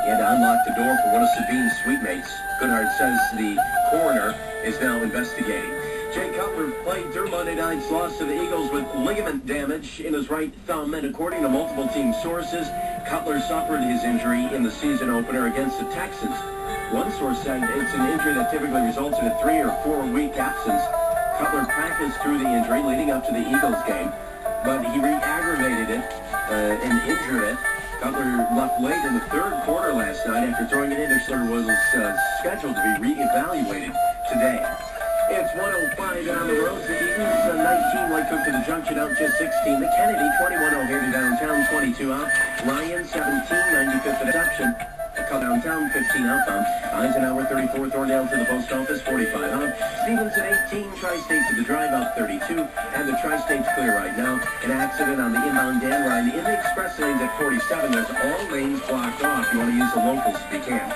He had to unlock the door for one of Sabine's suitemates. Goodhart says the coroner is now investigating. Jay Cutler played through Monday night's loss to the Eagles with ligament damage in his right thumb, and according to multiple team sources, Cutler suffered his injury in the season opener against the Texans. One source said it's an injury that typically results in a 3 or 4 week absence. Cutler practiced through the injury leading up to the Eagles game, but he re-aggravated it and injured it. Cutler left late in the third quarter last night after throwing an interception was scheduled to be re-evaluated today. It's 105 down the road. The Eagles 19 like Cook to the junction out just 16. The Kennedy 21-0 here to downtown 22 out. Ryan 17 95th reception. Downtown 15 outbound. Eisenhower 34 Thorndale to the post office 45 out. Stevenson 18 Tri-State to the drive out 32. And the Tri-State's clear right now. An accident on the inbound Dan Ryan in the express lanes at 47. There's all lanes blocked off. You want to use the locals if you can.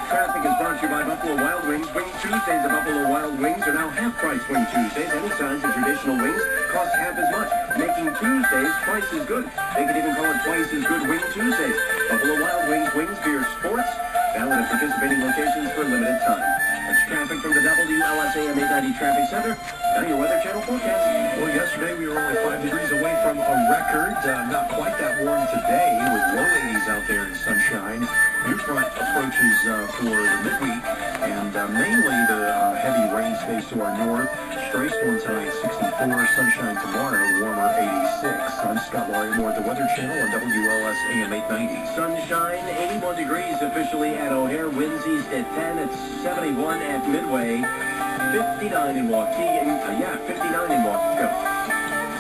Traffic is brought to you by Buffalo Wild Wings. Wing Tuesdays at Buffalo Wild Wings are now half-price Wing Tuesdays. Any size of traditional wings cost half as much, making Tuesdays twice as good. They could even call it twice as good Wing Tuesdays. Buffalo Wild Wings, wings for your sports. Valid at participating locations for a limited time. That's traffic from the WLSAM 890 Traffic Center. Now your Weather Channel forecast. Well, yesterday we were only 5 degrees away from a record. Not quite that warm today with low 80s out there in sunshine. New front approaches for the midweek, and mainly the heavy rain stays to our north. Stray storms high at 64, sunshine tomorrow, warmer 86. I'm Scott Larimore at the Weather Channel on WLS AM 890. Sunshine, 81 degrees officially at O'Hare. Winds east at 10. It's 71 at Midway. 59 in Waukegan. 59 in Waukegan.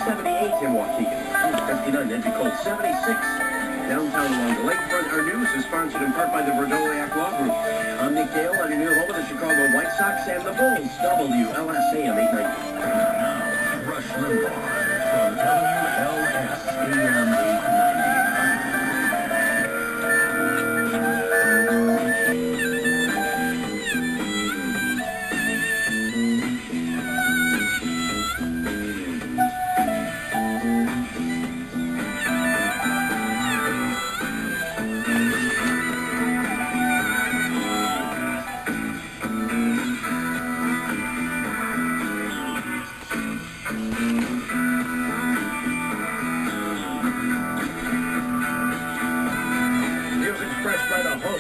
78 in Waukegan. 59, that'd be cold. 76. Downtown along the lakefront. Our news is sponsored in part by the Verdoliak Law Group. I'm Nick Dale on your new home of the Chicago White Sox and the Bulls. WLSAM 890. Rush Limbaugh from WLSAM 890.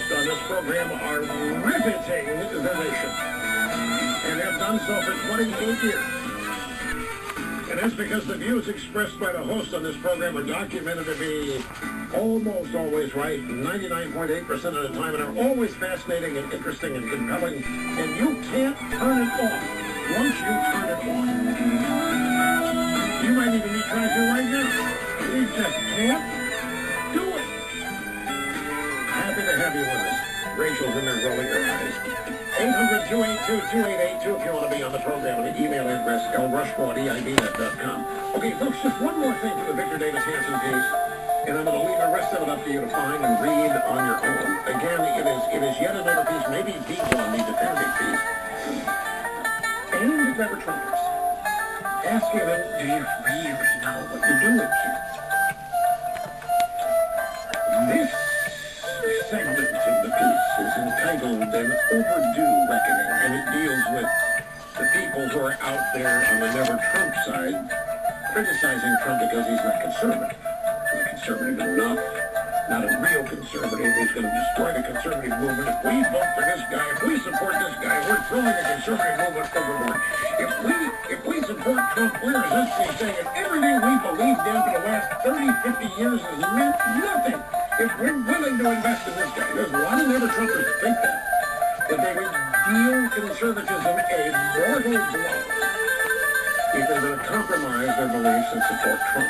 On this program are riveting the nation and have done so for 28 years. And that's because the views expressed by the host on this program are documented to be almost always right, 99.8% of the time, and are always fascinating and interesting and compelling, and you can't turn it off once you turn it on. You might even be trying to right now. You just can't do it. Happy to have you with us. Rachel's in there rolling her eyes. 800-282-2882 if you want to be on the program. And the email address, lrushmore@eibnet.com. Okay, folks, just one more thing for the Victor Davis Hanson piece. And I'm going to leave the rest of it up to you to find and read on your own. Again, it is yet another piece, maybe the one, the definitive piece. Aimed at Trevor Trumpers. Asking them, do you really know what you're doing here? This segment of the piece is entitled An Overdue Reckoning, and it deals with the people who are out there on the Never Trump side criticizing Trump because he's not conservative. Not conservative enough, not a real conservative. He's going to destroy the conservative movement. If we vote for this guy, if we support this guy, we're throwing the conservative movement overboard. If we support Trump, we're essentially saying everything we believed in for the last 30, 50 years has meant nothing. If we're willing to invest in this guy, there's a lot of Never Trumpers that think that they would deal conservatism a mortal blow if they're going to compromise their beliefs and support Trump.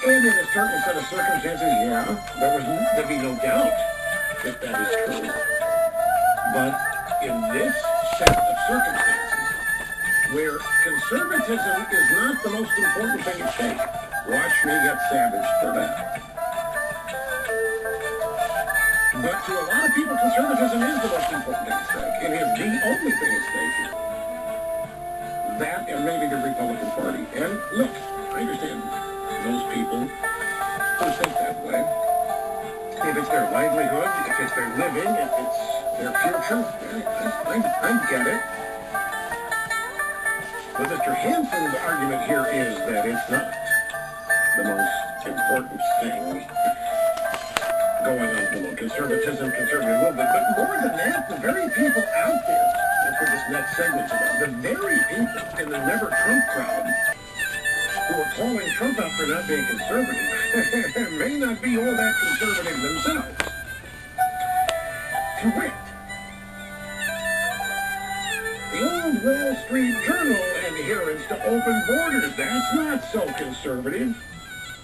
And in a certain set of circumstances, there'd be no doubt that that is true. But in this set of circumstances, where conservatism is not the most important thing at stake, watch me get savaged for that. But to a lot of people, conservatism is the most important thing at stake. It is the only thing at stake here. That and maybe the Republican Party. And look, I understand those people who think that way. If it's their livelihood, if it's their living, if it's their future, I get it. But Mr. Hansen's argument here is that it's not the most important thing going on below. Conservatism, conservative movement. But more than that, the very people out there, that's what this next segment's about, the very people in the Never Trump crowd who are calling Trump out for not being conservative may not be all that conservative themselves. To wit, the old Wall Street Journal adherence to open borders, that's not so conservative.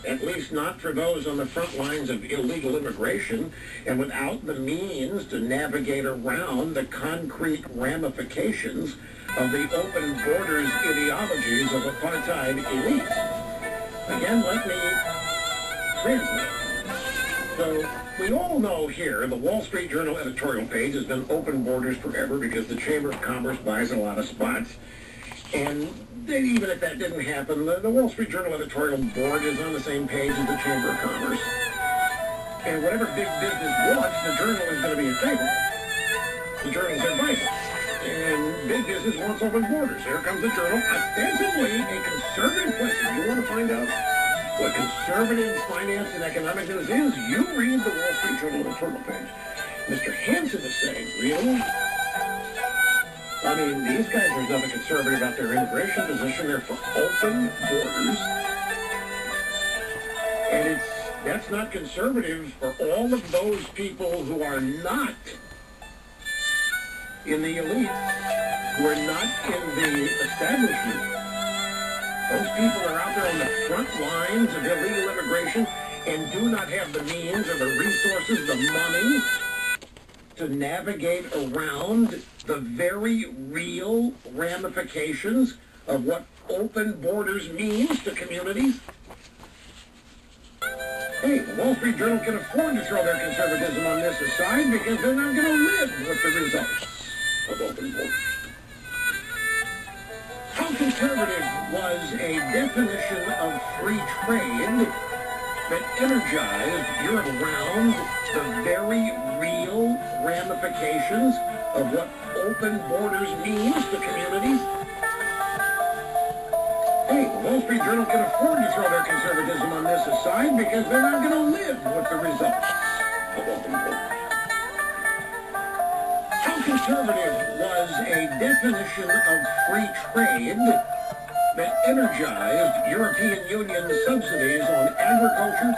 At least not for those on the front lines of illegal immigration and without the means to navigate around the concrete ramifications of the open borders ideologies of apartheid elites. Again, let me translate. So, we all know here the Wall Street Journal editorial page has been open borders forever because the Chamber of Commerce buys a lot of spots. And even if that didn't happen, the Wall Street Journal editorial board is on the same page as the Chamber of Commerce. And whatever big business wants, the Journal is going to be in favor of. The Journal's advisor. And big business wants open borders. Here comes the Journal, ostensibly a conservative place. If you want to find out what conservative finance and economic news is, you read the Wall Street Journal editorial page. Mr. Hansen is saying, really? I mean, these guys, there's nothing conservative about their immigration position. They're for open borders. And that's not conservative for all of those people who are not in the elite, who are not in the establishment. Those people are out there on the front lines of illegal immigration and do not have the means or the resources, the money to navigate around the very real ramifications of what open borders means to communities. Hey, the Wall Street Journal can afford to throw their conservatism on this aside because they're not going to live with the results of open borders. How conservative was a definition of free trade that energized Europe around the very real ramifications of what open borders means to communities? Hey, the Wall Street Journal can afford to throw their conservatism on this aside because they're not going to live with the results of open borders. How conservative was a definition of free trade that energized European Union subsidies on agriculture,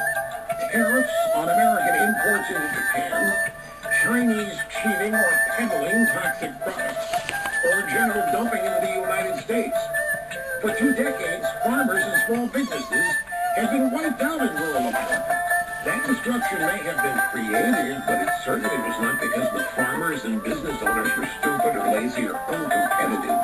tariffs on American imports into Japan, Chinese cheating or peddling toxic products, or general dumping into the United States? For 2 decades, farmers and small businesses have been wiped out in rural America. That destruction may have been created, but it certainly was not because the farmers and business owners were stupid or lazy or uncompetitive.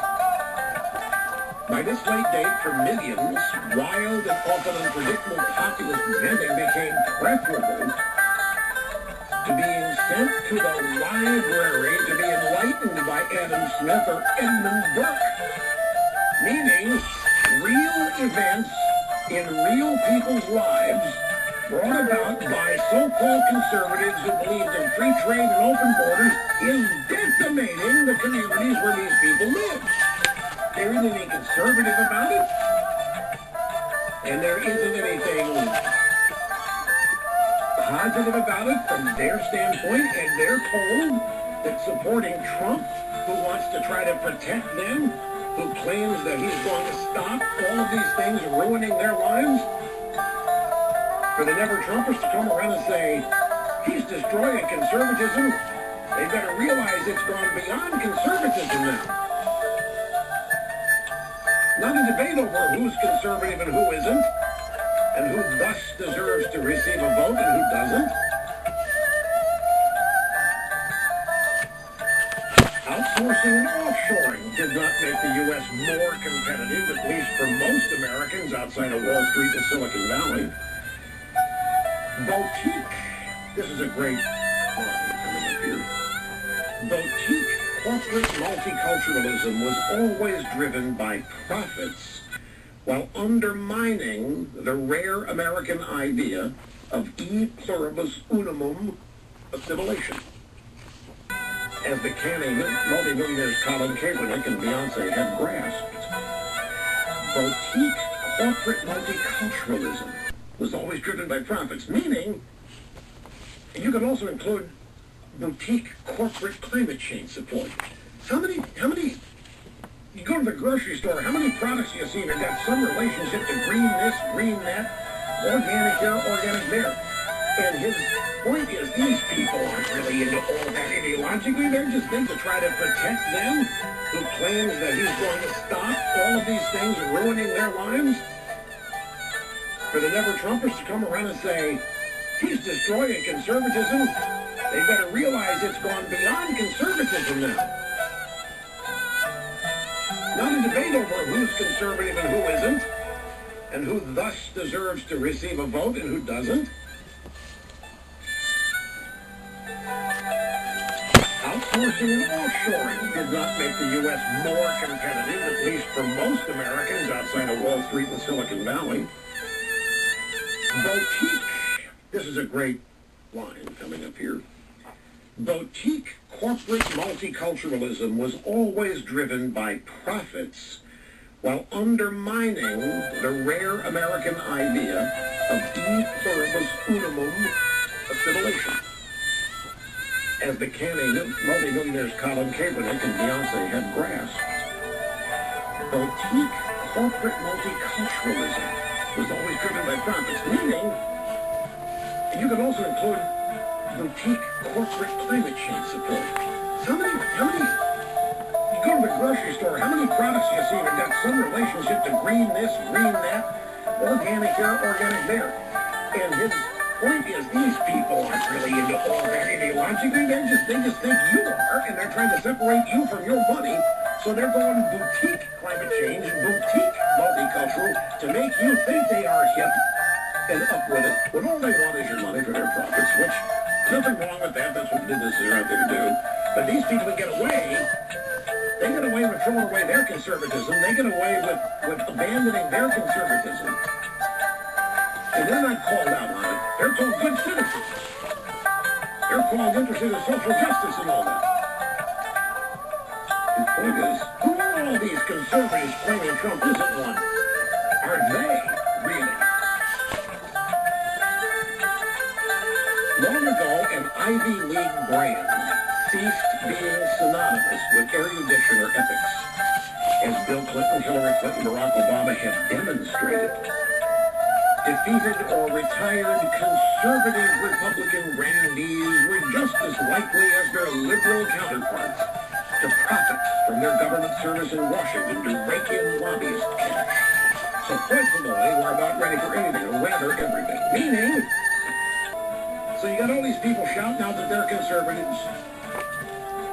By this late date, for millions, wild and often unpredictable populist vending became preferable to being sent to the library to be enlightened by Adam Smith or Edmund Burke. Meaning, real events in real people's lives brought about by so-called conservatives who believed in free trade and open borders is decimating the communities where these people live. There isn't anything conservative about it, and there isn't anything positive about it from their standpoint, and they're told that supporting Trump, who wants to try to protect them, who claims that he's going to stop all of these things ruining their lives, for the Never-Trumpers to come around and say, he's destroying conservatism, they better realize it's gone beyond conservatism now. Not a debate over who's conservative and who isn't, and who thus deserves to receive a vote and who doesn't. Outsourcing and offshoring did not make the U.S. more competitive, at least for most Americans outside of Wall Street and Silicon Valley. Boutique, this is a great line coming up here. Boutique corporate multiculturalism was always driven by profits while undermining the rare American idea of e pluribus unum assimilation. As the canny multimillionaires Colin Kaepernick and Beyonce have grasped, boutique corporate multiculturalism was always driven by profits, meaning you can also include boutique corporate climate change support. How many, you go to the grocery store, how many products do you see that got some relationship to green this, green that, organic here, organic there? And his point is these people aren't really into all that ideologically. They're just there to try to protect them, who claims that he's going to stop all of these things ruining their lives. For the never-Trumpers to come around and say, he's destroying conservatism, they better realize it's gone beyond conservatism now. Not a debate over who's conservative and who isn't, and who thus deserves to receive a vote and who doesn't. Outsourcing and offshoring did not make the U.S. more competitive, at least for most Americans outside of Wall Street and Silicon Valley. Boutique, this is a great line coming up here. Boutique corporate multiculturalism was always driven by profits while undermining the rare American idea of e pluribus unum assimilation. As the canny multimillionaires Colin Kaepernick and Beyonce have grasped, boutique corporate multiculturalism was always driven by profits, meaning you can also include boutique corporate climate change support. How many, you go to the grocery store, how many products do you see that got some relationship to green this, green that, organic here, organic there? And his point is these people aren't really into all that ideologically. They just think you are, and they're trying to separate you from your money. So they're going boutique climate change, boutique multicultural, to make you think they are hip and up with it, when all they want is your money for their profits, which, nothing wrong with that. That's what businesses are out there to do. But these people get away. They get away with throwing away their conservatism. They get away with abandoning their conservatism. And they're not called out on it. They're called good citizens. They're called interested in social justice and all that. The point is, who are all these conservatives claiming Trump isn't one? Are they really? Long ago, an Ivy League brand ceased being synonymous with erudition or ethics, as Bill Clinton, Hillary Clinton, Barack Obama have demonstrated. Defeated or retired conservative Republican grandees were just as likely as their liberal counterparts to profit from their government service in Washington to rake in lobbyist cash. So principally, we're about ready for anything, or rather everything. Meaning, so you got all these people shouting out that they're conservatives,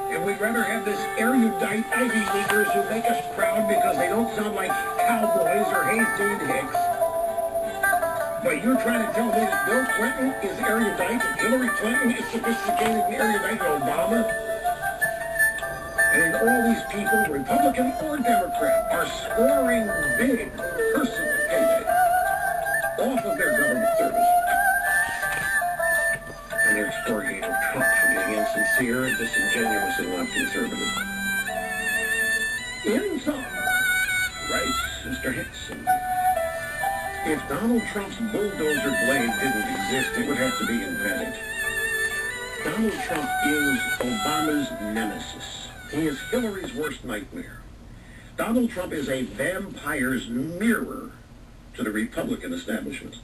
and we'd rather have this erudite Ivy Leaguers who make us proud because they don't sound like cowboys or hayseed hicks. But you're trying to tell me that Bill Clinton is erudite, and Hillary Clinton is sophisticated and erudite, and Obama? And all these people, Republican or Democrat, are scoring big personal payday off of their government service. And they're extorting Trump for being insincere and disingenuous and not conservative. In sum, writes Mr. Hickson, if Donald Trump's bulldozer blade didn't exist, it would have to be invented. Donald Trump is Obama's nemesis. He is Hillary's worst nightmare. Donald Trump is a vampire's mirror to the Republican establishment.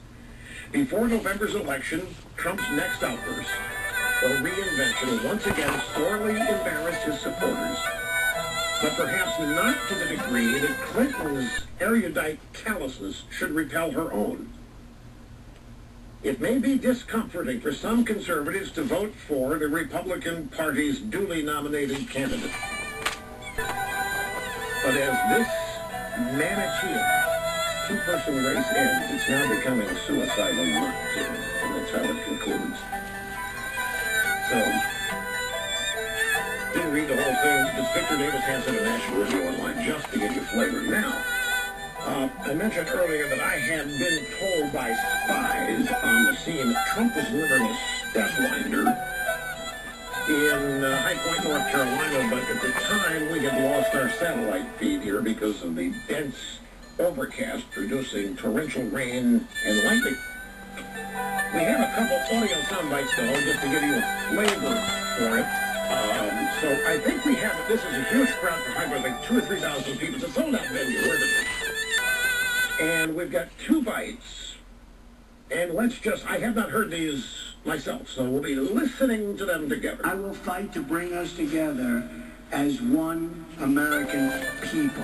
Before November's election, Trump's next outburst or reinvention will once again sorely embarrass his supporters, but perhaps not to the degree that Clinton's erudite callousness should repel her own. It may be discomforting for some conservatives to vote for the Republican Party's duly nominated candidate. But as this Manichean two-person race ends, it's now becoming a suicidal knot, and that's how it concludes. So, didn't read the whole thing, because Victor Davis has it a National Review Online just to get you flavor. Now, I mentioned earlier that I had been told by spies on the scene that Trump was delivering a stepwinder in High Point, North Carolina, but at the time we had lost our satellite feed here because of the dense overcast producing torrential rain and lightning. We have a couple audio sound bites, though, just to give you a flavor for it. So I think we have, this is a huge crowd for High Point, like 2,000 or 3,000 people. It's a sold-out venue, and we've got 2 bites. And let's just, I have not heard these myself, so we'll be listening to them together. I will fight to bring us together as one American people.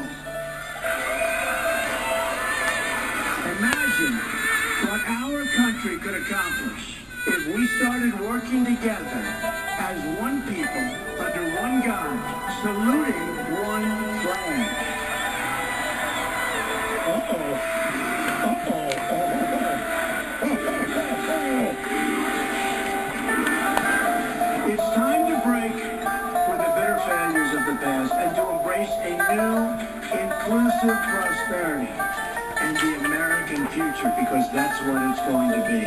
Imagine what our country could accomplish if we started working together as one people, under one God, saluting one flag. It's time to break with the bitter failures of the past and to embrace a new, inclusive prosperity and the American future, because that's what it's going to be.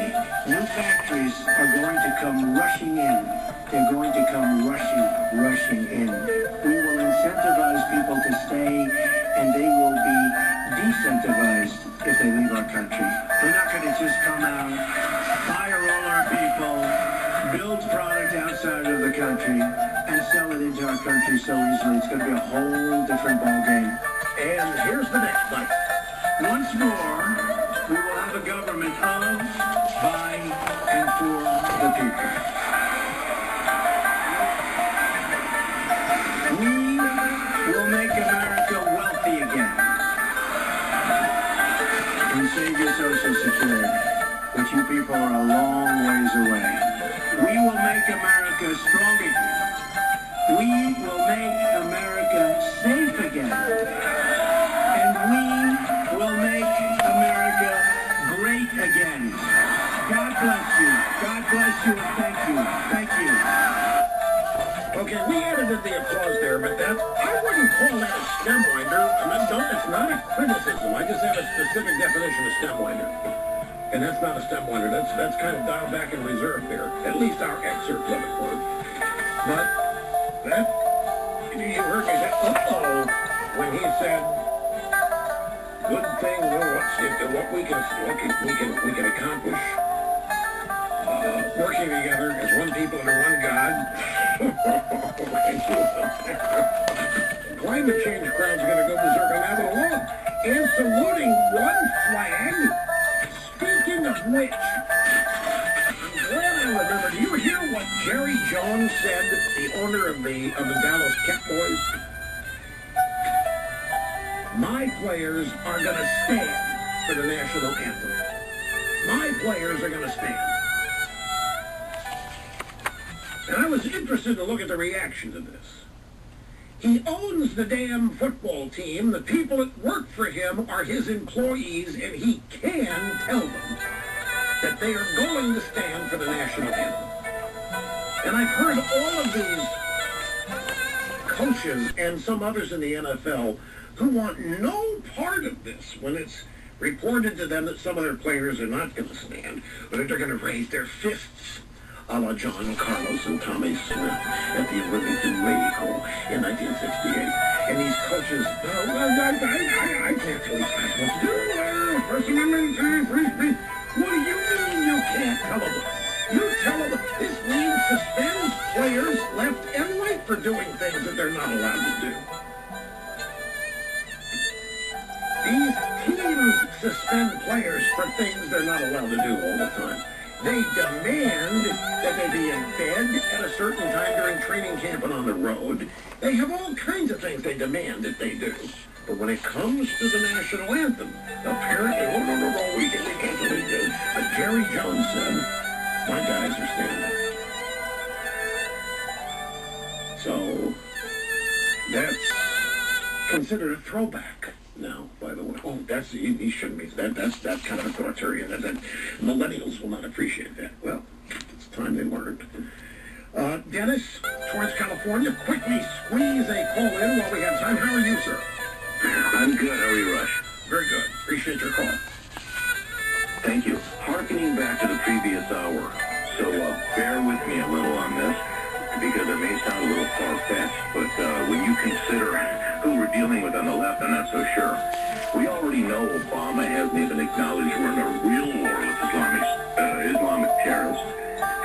New factories are going to come rushing in. They're going to come rushing in. We will incentivize people to stay, and they will be decentivized if they leave our country. They're not going to just come out, fire all our people, build product outside of the country, and sell it into our country so easily. It's going to be a whole different ballgame. And here's the next bite. Once more, we will have a government of, by, and for the people. We will make America wealthy again and save your Social Security, which you people are a long ways away. We will make America strong again. We will make America safe again. And we will make America great again. God bless you. God bless you and thank you. Thank you. Okay, we edited the applause there, but that, I wouldn't call that a stemwinder. It's not a criticism. I just have a specific definition of stemwinder. And that's not a stemwinder. That's kind of dialed back in reserve there. At least our excerpts of it were. But that, you heard me say, uh-oh, when he said, good thing, what we can accomplish, working together as one people under one God. Climate change crowd's going to go berserk on that alone. And saluting one flag. Speaking of which, I'm glad I remember. Do you hear what Jerry Jones said, the owner of the Dallas Cowboys? My players are going to stand for the national anthem. My players are going to stand. And I was interested to look at the reaction to this. He owns the damn football team. The people that work for him are his employees, and he can tell them that they are going to stand for the national anthem. And I've heard all of these coaches and some others in the NFL who want no part of this when it's reported to them that some of their players are not going to stand, but that they're going to raise their fists a la John Carlos and Tommy Smith at the Olympics in Mexico in 1968. And these coaches, I can't tell these guys what to do. First Amendment, free speech. What do you mean you can't tell them? You tell them this league suspends players left and right for doing things that they're not allowed to do. These teams suspend players for things they're not allowed to do all the time. They demand that they be in bed at a certain time during training camp and on the road. They have all kinds of things they demand that they do. But when it comes to the national anthem, apparently, no, we can't really do. But Jerry Jones said, my guys are standing. So, that's considered a throwback now, by the way. Oh, he shouldn't be. That's kind of authoritarian. That millennials will not appreciate that. Well, it's time they learned. Dennis, Torrance, California, quickly squeeze a call in while we have time. How are you, sir? I'm good. How are you, Rush? Very good. Appreciate your call. Thank you. Harkening back to the previous hour, so bear with me a little on this, because it may sound a little far-fetched, but when you consider who we're dealing with on the left, I'm not so sure. We already know Obama hasn't even acknowledged we're in a real war with Islamic terrorists.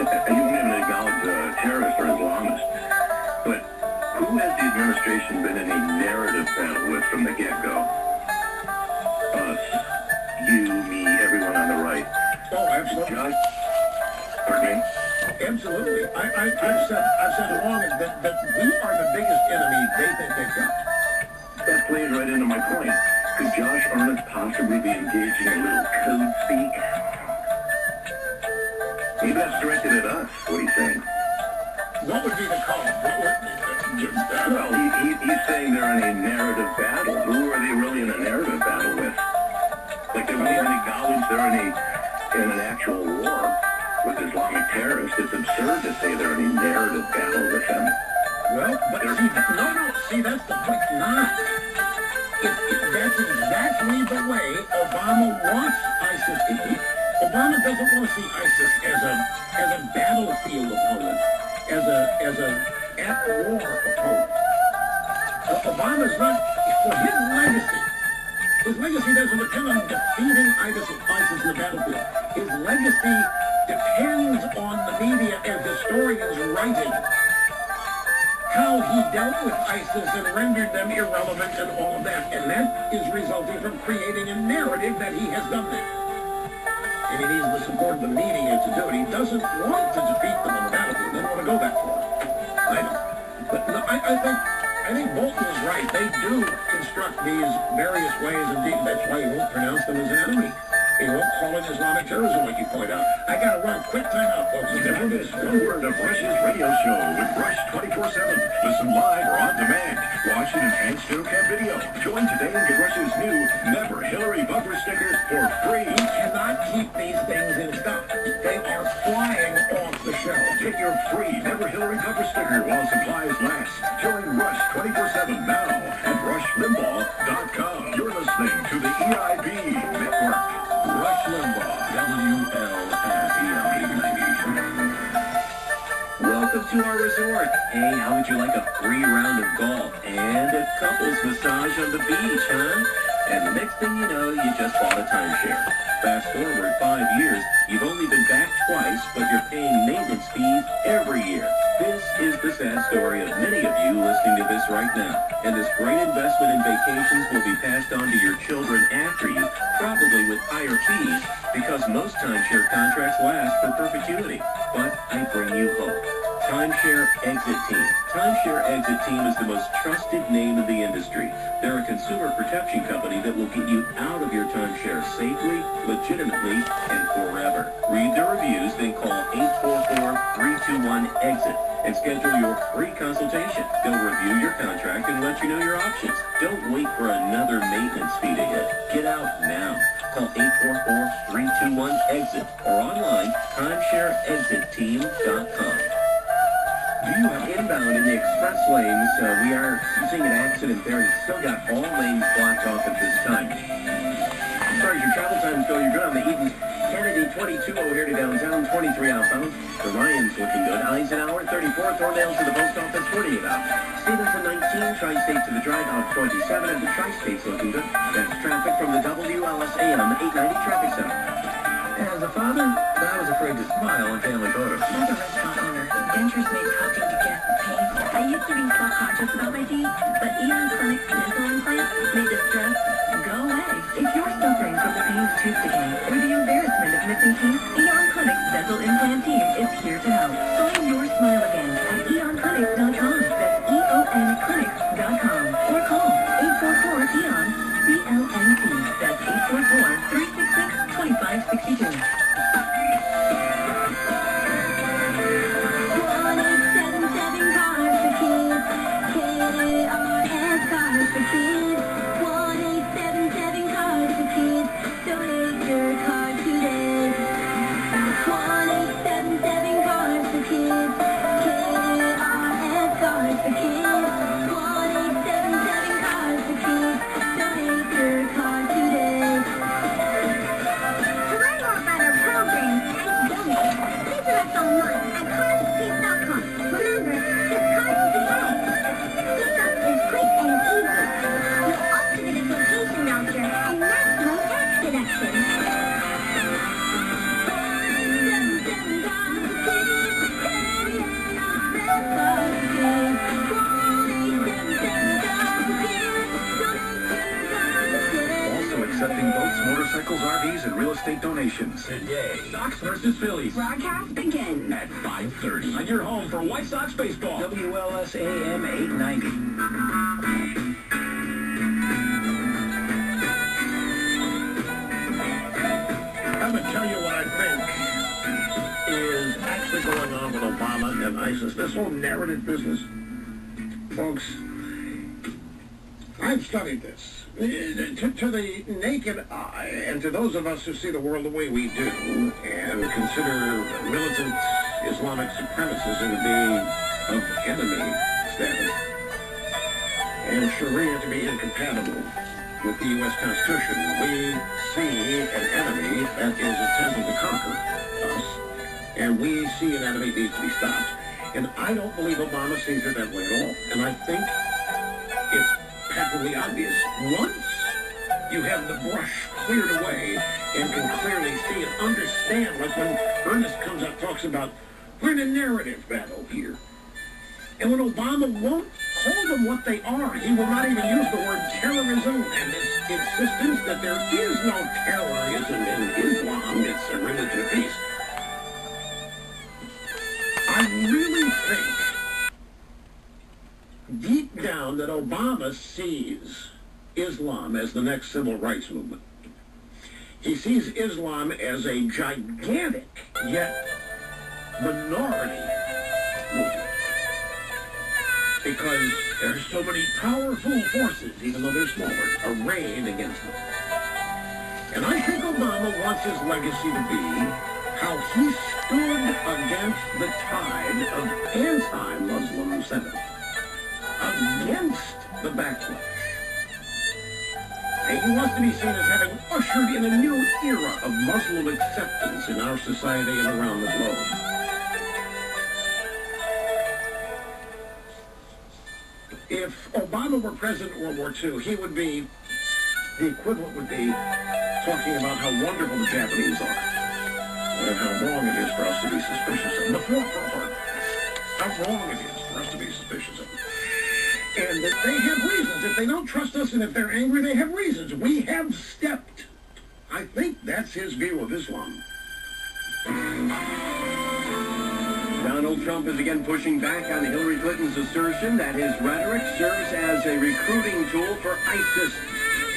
And you won't even acknowledge terrorists or Islamists. But who has the administration been in a narrative battle with from the get-go? Us. You, me, everyone on the right. Oh, absolutely. Josh? Pardon me? Absolutely. I've said along that we are the biggest enemy they think they've got. That plays right into my point. Could Josh Earnest possibly be engaging in a little code speak? Maybe that's directed at us. What are you saying? What would be the call? Well, he's saying they're in a narrative battle. Who are they really in a narrative battle with? Like they wouldn't even acknowledge they're in an actual war with Islamic terrorists. It's absurd to say they're in a narrative battle with them. Well, but see, that's the point. That's exactly the way Obama wants ISIS to be. Obama doesn't want to see ISIS as a battlefield opponent, as a at-war opponent. Obama's not, for his legacy. His legacy doesn't depend on defeating ISIS in the battlefield. His legacy depends on the media and historians writing how he dealt with ISIS and rendered them irrelevant and all of that. And that is resulting from creating a narrative that he has done that. And he needs the support of the media to do it. He doesn't want to defeat them on the battlefield. He doesn't want to go that far. I know. But no, I think Bolton is right. They do construct these various ways. Indeed, that's why he won't pronounce them as an enemy. He won't call it Islamic terrorism, like you point out. I got to run. Quick time out, folks. Now this word of Rush's radio show with Rush 24/7. Listen live or on demand. Watch an enhanced SoCam video. Join today and get Rush's new Never Hillary bumper stickers for free. We cannot keep these things in stock. They are flying off the shelf. Get your free Never Hillary bumper sticker while supplies last. Join Rush 24/7 now at RushLimbaugh.com. You're listening to the EIB Network. Rush Limbaugh, WLS-EM 890. Welcome to our resort. Hey, how would you like a free round of golf and a couples massage on the beach, huh? And the next thing you know, you just bought a timeshare. Fast forward 5 years, you've only been back twice, but you're paying maintenance fees every year. This is the sad story of many of you listening to this right now. And this great investment in vacations will be passed on to your children after you, probably with higher fees, because most timeshare contracts last for perpetuity. But I bring you hope. Timeshare Exit Team. Timeshare Exit Team is the most trusted name in the industry. They're a consumer protection company that will get you out of your timeshare safely, legitimately, and forever. Read the reviews, then call 844-321-EXIT and schedule your free consultation. They'll review your contract and let you know your options. Don't wait for another maintenance fee to hit. Get out now. Call 844-321-EXIT or online, timeshareexitteam.com. Do you have inbound in the express lanes? We are seeing an accident there. It's still got all lanes blocked off at this time. As far as your travel times go, you're good on the Eden. Kennedy 22 here to downtown, 23 outbound. The Ryan's looking good. Eisenhower 34, Thorndale to the post office, 28 out. Stevenson 19, Tri-State to the drive out 27, and the Tri-State's looking good. That's traffic from the WLS-AM 890 traffic center. As a father, I was afraid to smile on family photos. As a restaurant owner, dentures made talking to guests painful. I used to be self-conscious about my teeth, but Eon Clinic's dental implants made the stress go away. If you're suffering from the pain of tooth decay or the embarrassment of missing teeth, Eon Clinic's dental implant team is here to help. Find your smile again at eonclinics.com. That's EONclinics.com. Or call 844-EON-CLNC. That's 844-366-2562. 1877 cars for kids. KRS cars for kids. 1877 cars for kids. Donate your card today. Nations. Today, Sox versus Phillies. Broadcast begin. At 5:30 on your home for White Sox baseball. WLS AM 890. I'm going to tell you what I think is actually going on with Obama and ISIS. This whole narrative business. Folks, I've studied this. To the naked eye, and to those of us who see the world the way we do, and consider militant Islamic supremacism to be of enemy status, and Sharia to be incompatible with the U.S. Constitution, we see an enemy that is attempting to conquer us, and we see an enemy that needs to be stopped. And I don't believe Obama sees it that way at all. And I think it's patently obvious. Once you have the brush cleared away and can clearly see and understand, like when Ernest comes up, talks about, we're in a narrative battle here. And when Obama won't call them what they are, he will not even use the word terrorism, and his insistence that there is no terrorism in Islam, it's a religion of peace. I really think deep down that Obama sees Islam as the next civil rights movement. He sees Islam as a gigantic, yet minority movement. Because there are so many powerful forces, even though they're smaller, arrayed against them. And I think Obama wants his legacy to be how he stood against the tide of anti-Muslim sentiment, against the backlash. And he wants to be seen as having ushered in a new era of Muslim acceptance in our society and around the globe. If Obama were president of World War II, he would be, the equivalent would be talking about how wonderful the Japanese are and how wrong it is for us to be suspicious of them. Before Pearl Harbor, how wrong it is for us to be suspicious of them. And that they have reasons. If they don't trust us and if they're angry, they have reasons. We have stepped. I think that's his view of Islam. Donald Trump is again pushing back on Hillary Clinton's assertion that his rhetoric serves as a recruiting tool for ISIS.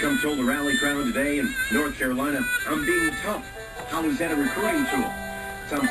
Trump told the rally crowd today in North Carolina, "I'm being tough. How is that a recruiting tool?" Sounds